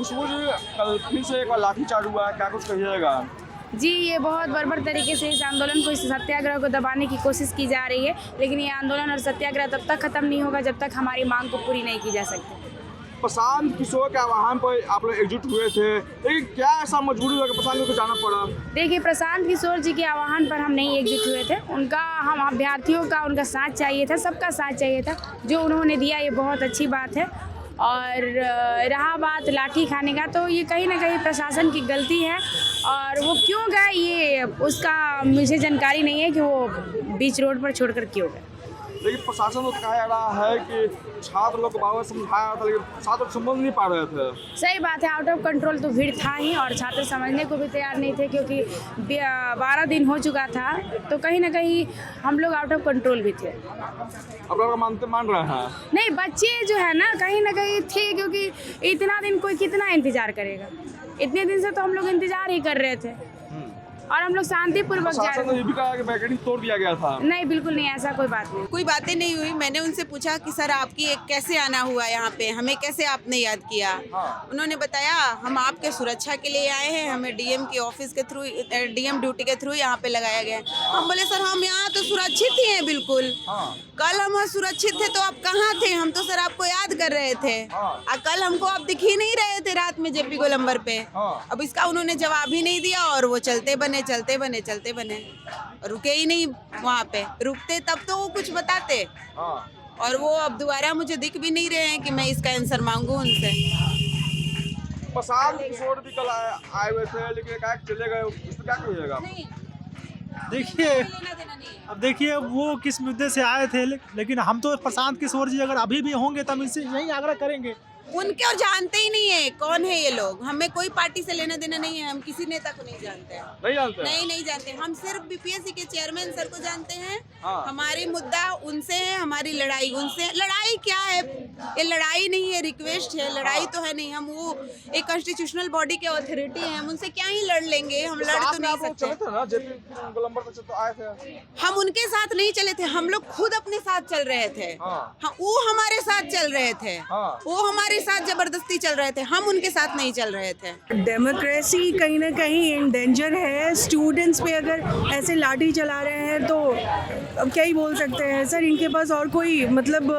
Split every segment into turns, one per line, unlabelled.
खुशबू जी, कल फिर से एक बार लाठीचार्ज हुआ है, क्या कुछ कहिएगा?
जी, ये बहुत बर्बर तरीके से इस आंदोलन को, इस सत्याग्रह को दबाने की कोशिश की जा रही है, लेकिन ये आंदोलन और सत्याग्रह तब तक खत्म नहीं होगा जब तक हमारी मांग को पूरी नहीं की जा सकती।
प्रशांत किशोर के आह्वान पर आप लोग एकजुट हुए थे, लेकिन क्या ऐसा मजबूरी हुआ कि प्रशांत को जाना पड़ा?
देखिए, प्रशांत किशोर जी के आह्वान पर हम नहीं एकजुट हुए थे। उनका, हम अभ्यर्थियों का उनका साथ चाहिए था, सबका साथ चाहिए था। जो उन्होंने दिया ये बहुत अच्छी बात है। और रहा बात लाठी खाने का, तो ये कहीं ना कहीं प्रशासन की गलती है। और वो क्यों गए ये उसका मुझे जानकारी नहीं है कि वो बीच रोड पर छोड़कर क्यों गए।
लेकिन प्रशासन तो कहा जा रहा है कि छात्र लोग को बार समझाया था, लेकिन छात्र समझ नहीं पा रहे थे।
सही बात है, आउट ऑफ कंट्रोल तो भीड़ था ही, और छात्र समझने को भी तैयार नहीं थे, क्योंकि 12 दिन हो चुका था, तो कहीं ना कहीं हम लोग आउट ऑफ कंट्रोल भी थे।
अब लोग मान रहे हैं?
नहीं, बच्चे जो है ना कहीं थे, क्योंकि इतना दिन कोई कितना इंतजार करेगा। इतने दिन से तो हम लोग इंतजार ही कर रहे थे, और हम लोग शांतिपूर्वक जा रहे थे।
ये भी कहा कि बैरिकेडिंग तोड़ दिया गया था।
नहीं, बिल्कुल नहीं, ऐसा कोई बात नहीं।
कोई बातें नहीं हुई। मैंने उनसे पूछा कि सर आपकी कैसे आना हुआ यहाँ पे, हमें कैसे आपने याद किया? उन्होंने बताया हम आपके सुरक्षा के लिए आए हैं, हमें डीएम की ऑफिस के थ्रू, डीएम ड्यूटी के थ्रू यहाँ पे लगाया गया है। हम बोले सर हम यहाँ तो सुरक्षित ही हैं बिल्कुल। कल हम सुरक्षित थे तो आप कहाँ थे? हम तो सर आपको याद कर रहे थे। कल हमको आप दिख ही नहीं रहे थे रात में जेपी गोलंबर पे। अब इसका उन्होंने जवाब ही नहीं दिया, और वो चलते बने, रुके ही नहीं वहाँ पे। रुकते तब तो वो कुछ बताते, और वो अब दोबारा मुझे दिख भी नहीं रहे हैं कि मैं इसका आंसर मांगू उनसे।
प्रशांत किशोर भी कल आए हुए थे, लेकिन चले गए, उस पर क्या कहिएगा?
देखिए वो किस मुद्दे से आए थे, लेकिन हम तो प्रशांत किशोर जी अगर अभी भी होंगे तो हम इनसे यही आग्रह करेंगे।
उनके और जानते ही नहीं है कौन है ये लोग। हमें कोई पार्टी से लेना देना नहीं है, हम किसी नेता को नहीं जानते हैं। नहीं जानते। हम सिर्फ बीपीएससी के चेयरमैन सर को जानते हैं। हमारी मुद्दा उनसे है, हमारी लड़ाई उनसे। लड़ाई क्या है? ये लड़ाई नहीं है, रिक्वेस्ट है। लड़ाई तो है नहीं। हम वो एक कॉन्स्टिट्यूशनल बॉडी के अथॉरिटी हैं, हम उनसे क्या ही लड़ लेंगे? हम लड़ तो नहीं सकते। हम उनके साथ नहीं चले थे, हम लोग खुद अपने साथ चल रहे थे। वो हमारे साथ चल रहे थे, वो हमारे साथ जबरदस्ती चल रहे थे, हम उनके साथ नहीं चल रहे थे।
डेमोक्रेसी कहीं ना कहीं इन डेंजर है। स्टूडेंट्स पे अगर ऐसे लाठी चला रहे हैं तो अब क्या ही बोल सकते हैं सर। इनके पास और कोई मतलब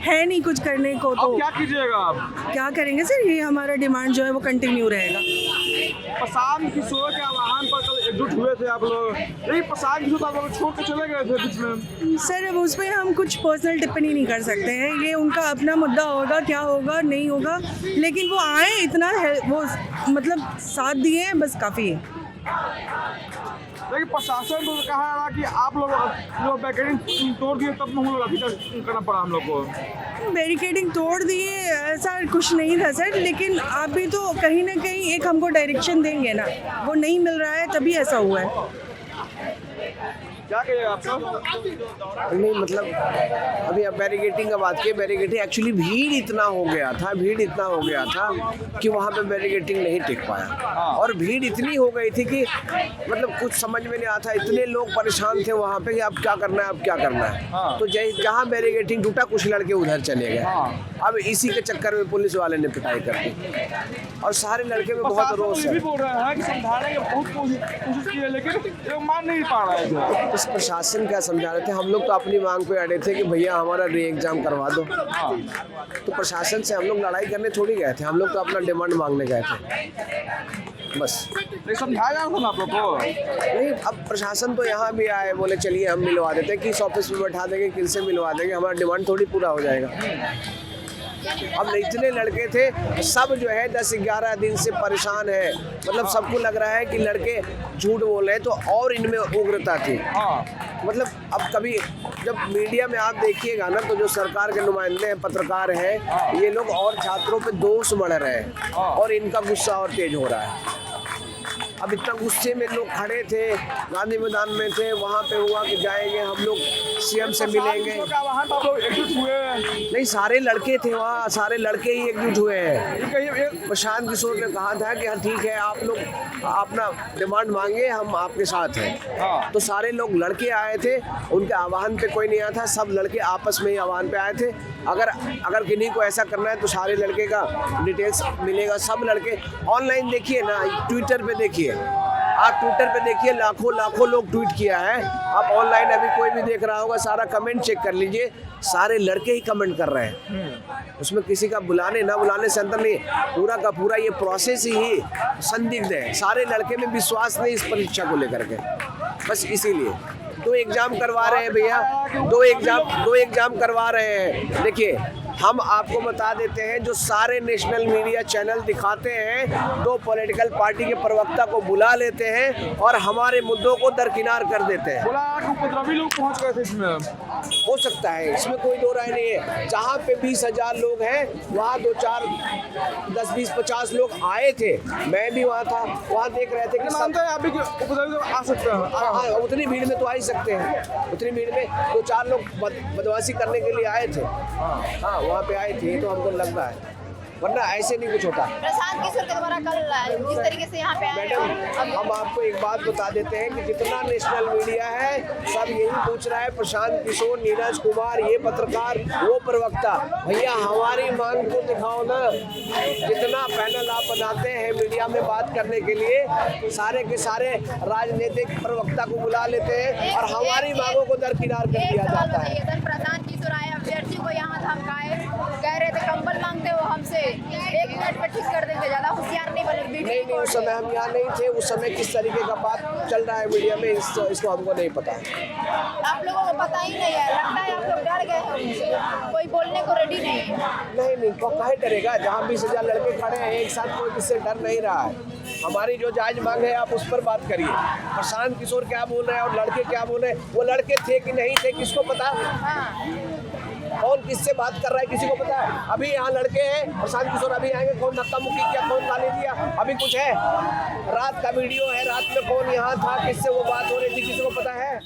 है नहीं कुछ करने को, तो
क्या कीजिएगा आप?
क्या करेंगे सर? ये हमारा डिमांड जो है वो कंटिन्यू रहेगा।
प्रशांत किशोर के आह्वान पर कल एकजुट हुए थे आप लोग, लेकिन प्रशांत किशोर आप लोग छोड़ के चले गए थे बीच में।
सर अब उस पर हम कुछ पर्सनल टिप्पणी नहीं कर सकते हैं, ये उनका अपना मुद्दा होगा, क्या होगा नहीं होगा, लेकिन वो आए, इतना वो मतलब साथ दिए हैं, बस काफ़ी है।
लेकिन प्रशासन तो कहा रहा कि आप लोग जो बैरिकेडिंग तोड़ दिए तब हम लोग लाठीचार्ज करना पड़ा हम लोग को।
बैरिकेडिंग तोड़ दिए ऐसा कुछ नहीं था सर, लेकिन आप भी तो कहीं ना कहीं एक हमको डायरेक्शन देंगे ना, वो नहीं मिल रहा है तभी ऐसा हुआ है।
क्या कहिएगा आप सब?
नहीं मतलब अभी अब बैरिकेडिंग का बात की, बैरिकेडिंग एक्चुअली भीड़ इतना हो गया था कि वहाँ पे बैरिकेडिंग नहीं टिक पाया, और भीड़ इतनी हो गई थी कि मतलब कुछ समझ में नहीं आता। इतने लोग परेशान थे वहाँ पे कि अब क्या करना है, तो जहाँ बैरिकेडिंग टूटा कुछ लड़के उधर चले गए। अब इसी के चक्कर में पुलिस वाले ने पिटाई कर दी, और सारे लड़के में बहुत रोष है।
बोल रहे हैं कि समझाने की बहुत कोशिश की है, लेकिन मान नहीं पा रहा है।
प्रशासन क्या समझा रहे थे? हम लोग तो अपनी मांग पे अड़े थे कि भैया हमारा री एग्जाम करवा दो। तो प्रशासन से हम लोग लड़ाई करने थोड़ी गए थे, हम लोग तो अपना डिमांड मांगने गए थे बस।
समझाया था ना आप लोग को?
नहीं, अब प्रशासन तो यहाँ भी आए, बोले चलिए हम मिलवा देते हैं, किस ऑफिस में बैठा देंगे, किससे मिलवा देंगे, हमारा डिमांड थोड़ी पूरा हो जाएगा। अब इतने लड़के थे, सब जो है 10-11 दिन से परेशान है। मतलब सबको लग रहा है कि लड़के झूठ बोल रहे हैं, तो और इनमें उग्रता थी। मतलब अब कभी जब मीडिया में आप देखिएगा ना, तो जो सरकार के नुमाइंदे हैं, पत्रकार हैं, ये लोग और छात्रों पे दोष बढ़ रहे हैं, और इनका गुस्सा और तेज हो रहा है। अब इतना गुस्से में लोग खड़े थे, गांधी मैदान में थे, वहाँ पे हुआ कि जाएंगे हम लोग सीएम से मिलेंगे।
का आह्वान पर आप लोग एकजुट हुए हैं।
नहीं, सारे लड़के थे वहाँ, सारे लड़के ही एकजुट हुए हैं।
ये
प्रशांत किशोर ने कहा था कि हाँ ठीक है, आप लोग अपना डिमांड मांगे, हम आपके साथ हैं।
हाँ।
तो सारे लोग लड़के आए थे, उनके आह्वान पे कोई नहीं आया था, सब लड़के आपस में ही आह्वान पे आए थे। अगर किन्हीं को ऐसा करना है तो सारे लड़के का डिटेल्स मिलेगा। सब लड़के ऑनलाइन देखिए ना, ट्विटर पे देखिए, आप ट्विटर पे देखिए, लाखों लोग ट्वीट किया है। आप ऑनलाइन अभी कोई भी देख रहा होगा, सारा कमेंट चेक कर लीजिए, सारे लड़के ही कमेंट कर रहे हैं। उसमें किसी का बुलाने ना बुलाने से अंतर नहीं, पूरा का पूरा ये प्रोसेस ही संदिग्ध है। सारे लड़के में विश्वास नहीं इस परीक्षा को लेकर के, बस इसीलिए 2 एग्जाम करवा रहे हैं भैया, 2 एग्जाम करवा रहे हैं। देखिए, हम आपको बता देते हैं, जो सारे नेशनल मीडिया चैनल दिखाते हैं, 2 पॉलिटिकल पार्टी के प्रवक्ता को बुला लेते हैं और हमारे मुद्दों को दरकिनार कर देते हैं।
बोला कि उपद्रवी लोग पहुंच गए थे इसमें।
हो सकता है, इसमें कोई दो राय नहीं है। जहाँ पे 20,000 लोग हैं, वहाँ 2-4 10, 20, 50 लोग आए थे। मैं भी वहाँ था, वहाँ देख रहे थे कि
मानते हैं अभी उपद्रवी लोग आ सकते हैं।
हाँ, उतनी भीड़ में तो आ ही सकते हैं। उतनी भीड़ में 2-4 लोग बदमाशी करने के लिए आए थे। हाँ, वहाँ पे आए थे, ये तो हमको लग रहा है, वरना ऐसे नहीं कुछ होता।
प्रशांत किशोर के द्वारा कल जिस तरीके से यहाँ पे आए,
मैडम, हम आपको एक बात बता देते हैं कि जितना नेशनल मीडिया है, सब यही पूछ रहा है, प्रशांत किशोर, नीरज कुमार, ये पत्रकार, वो प्रवक्ता, भैया हमारी मांग को दिखाओ ना। जितना पैनल आप बनाते हैं मीडिया में बात करने के लिए, सारे के सारे राजनीतिक प्रवक्ता को बुला लेते हैं और हमारी मांगों को दरकिनार कर दिया जाता है।
प्रशांत किशोर आए, अभ्यर्थी को यहाँ धमकाए, कह रहे थे कंबल मांगते हो हमसे, 1 मिनट में ठीक कर देंगे, ज्यादा होशियार नहीं बने।
नहीं, उस समय हम यहाँ नहीं थे। उस समय किस तरीके का बात चल रहा है मीडिया में, इसको हमको नहीं पता।
आप लोगों को पता ही नहीं है, लगता है आप लोग डर गए हैं उनसे, कोई बोलने को रेडी नहीं है।
नहीं, तो काहे डरेगा? जहाँ 20,000 लड़के खड़े हैं एक साथ, कोई किससे डर नहीं रहा है। हमारी जो जायज मांग है, आप उस पर बात करिए। प्रशांत किशोर क्या बोल रहे हैं और लड़के क्या बोल रहे हैं, वो लड़के थे कि नहीं थे, किसको पता? कौन किससे बात कर रहा है, किसी को पता है? अभी यहाँ लड़के हैं, प्रशांत किशोर अभी आएंगे, कौन धक्का मुक्की किया, कौन गाली दिया, अभी कुछ है? रात का वीडियो है, रात में कौन यहाँ था, किससे वो बात हो रही थी, किसी को पता है?